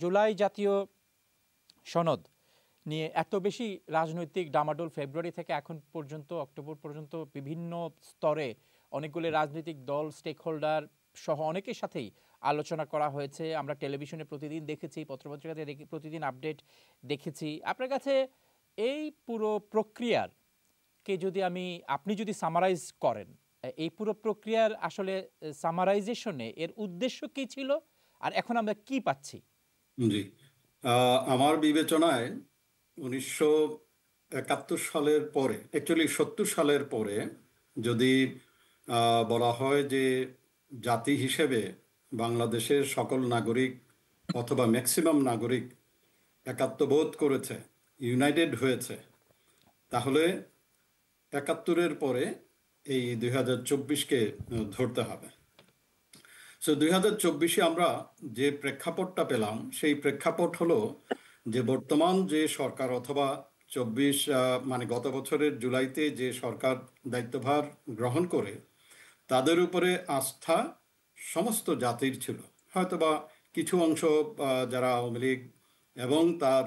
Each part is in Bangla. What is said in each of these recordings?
জুলাই জাতীয় সনদ নিয়ে এত বেশি রাজনৈতিক ডামাডোল ফেব্রুয়ারি থেকে এখন পর্যন্ত অক্টোবর পর্যন্ত বিভিন্ন স্তরে অনেকগুলো রাজনৈতিক দল স্টেক হোল্ডার সহ অনেকের সাথেই আলোচনা করা হয়েছে। আমরা টেলিভিশনে প্রতিদিন দেখেছি, পত্রপত্রিকাতে প্রতিদিন আপডেট দেখেছি। আপনার কাছে এই পুরো প্রক্রিয়ার কে যদি আপনি যদি সামারাইজ করেন, এই পুরো প্রক্রিয়ার আসলে সামারাইজেশনে এর উদ্দেশ্য কি ছিল আর এখন আমরা কি পাচ্ছি? জি, আমার বিবেচনায় 1971 সালের পরে, অ্যাকচুয়ালি 70 সালের পরে যদি বলা হয় যে জাতি হিসেবে বাংলাদেশের সকল নাগরিক অথবা ম্যাক্সিমাম নাগরিক একাত্মবোধ করেছে, ইউনাইটেড হয়েছে, তাহলে 71-এর পরে এই 2024-কে ধরতে হবে। সো 2024-এ আমরা যে প্রেক্ষাপটটা পেলাম সেই প্রেক্ষাপট হলো যে বর্তমান যে সরকার অথবা 24 মানে গত বছরের জুলাইতে যে সরকার দায়িত্বভার গ্রহণ করে তাদের উপরে আস্থা সমস্ত জাতির ছিল। হয়তোবা কিছু অংশ যারা আওয়ামী লীগ এবং তার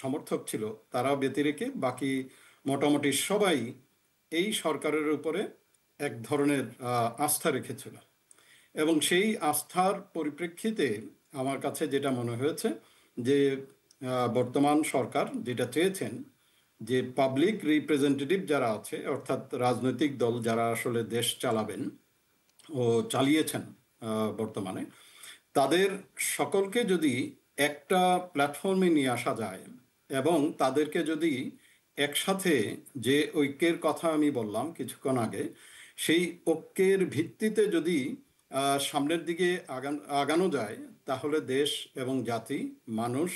সমর্থক ছিল তারা ব্যতিরেকে বাকি মোটামুটি সবাই এই সরকারের উপরে এক ধরনের আস্থা রেখেছিল। এবং সেই আস্থার পরিপ্রেক্ষিতে আমার কাছে যেটা মনে হয়েছে যে বর্তমান সরকার যেটা চেয়েছেন যে পাবলিক রিপ্রেজেন্টেটিভ যারা আছে, অর্থাৎ রাজনৈতিক দল যারা আসলে দেশ চালাবেন ও চালিয়েছেন বর্তমানে, তাদের সকলকে যদি একটা প্ল্যাটফর্মে নিয়ে আসা যায় এবং তাদেরকে যদি একসাথে যে ঐক্যের কথা আমি বললাম কিছুক্ষণ আগে, সেই ঐক্যের ভিত্তিতে যদি সামনের দিকে আগানো যায় তাহলে দেশ এবং জাতি মানুষ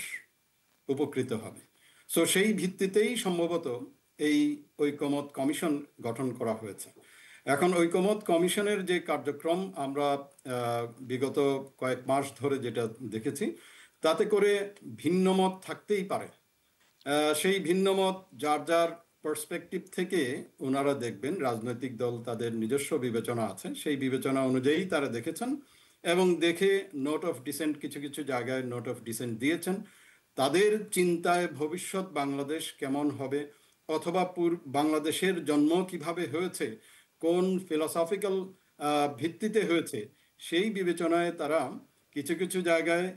উপকৃত হবে। সো সেই ভিত্তিতেই সম্ভবত এই ঐকমত্য কমিশন গঠন করা হয়েছে। এখন ঐকমত্য কমিশনের যে কার্যক্রম আমরা বিগত কয়েক মাস ধরে যেটা দেখেছি, তাতে করে ভিন্নমত থাকতেই পারে। সেই ভিন্নমত যার যার পার্সপেক্টিভ থেকে ওনারা দেখবেন, রাজনৈতিক দল তাদের নিজস্ব বিবেচনা আছে, সেই বিবেচনা অনুযায়ী তারা দেখেছেন এবং দেখে নোট অফ ডিসেন্ট কিছু কিছু জায়গায় নোট অফ ডিসেন্ট দিয়েছেন। তাদের চিন্তায় ভবিষ্যৎ বাংলাদেশ কেমন হবে অথবা বাংলাদেশের জন্ম কিভাবে হয়েছে, কোন ফিলসফিক্যাল ভিত্তিতে হয়েছে, সেই বিবেচনায় তারা কিছু কিছু জায়গায়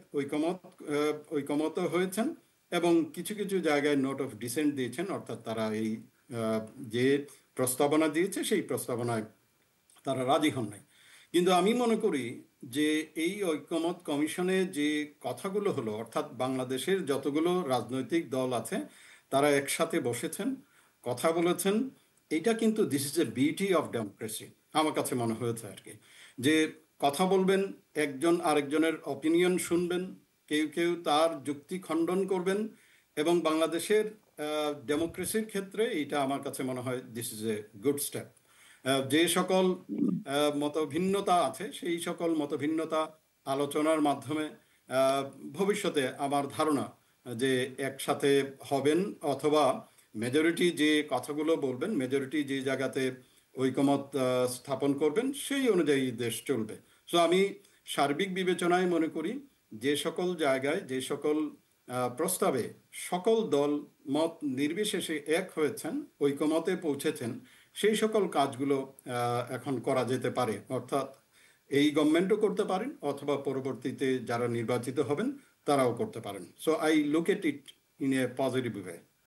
ঐকমত হয়েছেন এবং কিছু কিছু জায়গায় নোট অফ ডিসেন্ট দিয়েছেন। অর্থাৎ তারা এই যে প্রস্তাবনা দিয়েছে সেই প্রস্তাবনায় তারা রাজি হন নাই। কিন্তু আমি মনে করি যে এই ঐকমত্য কমিশনে যে কথাগুলো হলো, অর্থাৎ বাংলাদেশের যতগুলো রাজনৈতিক দল আছে তারা একসাথে বসেছেন, কথা বলেছেন, এটা কিন্তু this is a beauty of democracy আমার কাছে মনে হয়েছে আর কি। যে কথা বলবেন, একজন আরেকজনের অপিনিয়ন শুনবেন, কেউ কেউ তার যুক্তি খণ্ডন করবেন এবং বাংলাদেশের ডেমোক্রেসির ক্ষেত্রে এটা আমার কাছে মনে হয় this is a good step. যে সকল মতভিন্নতা আছে সেই সকল মতভিন্নতা আলোচনার মাধ্যমে ভবিষ্যতে আমার ধারণা যে একসাথে হবেন অথবা মেজরিটি যে কথাগুলো বলবেন, মেজরিটি যে জায়গাতে ঐকমত স্থাপন করবেন সেই অনুযায়ী দেশ চলবে। সো আমি সার্বিক বিবেচনায় মনে করি যে সকল জায়গায় যে সকল প্রস্তাবে সকল দল মত নির্বিশেষে এক হয়েছেন, ঐকমতে পৌঁছেছেন, সেই সকল কাজগুলো এখন করা যেতে পারে। অর্থাৎ এই গভর্নমেন্টও করতে পারেন অথবা পরবর্তীতে যারা নির্বাচিত হবেন তারাও করতে পারেন। So I look at it in a positive way.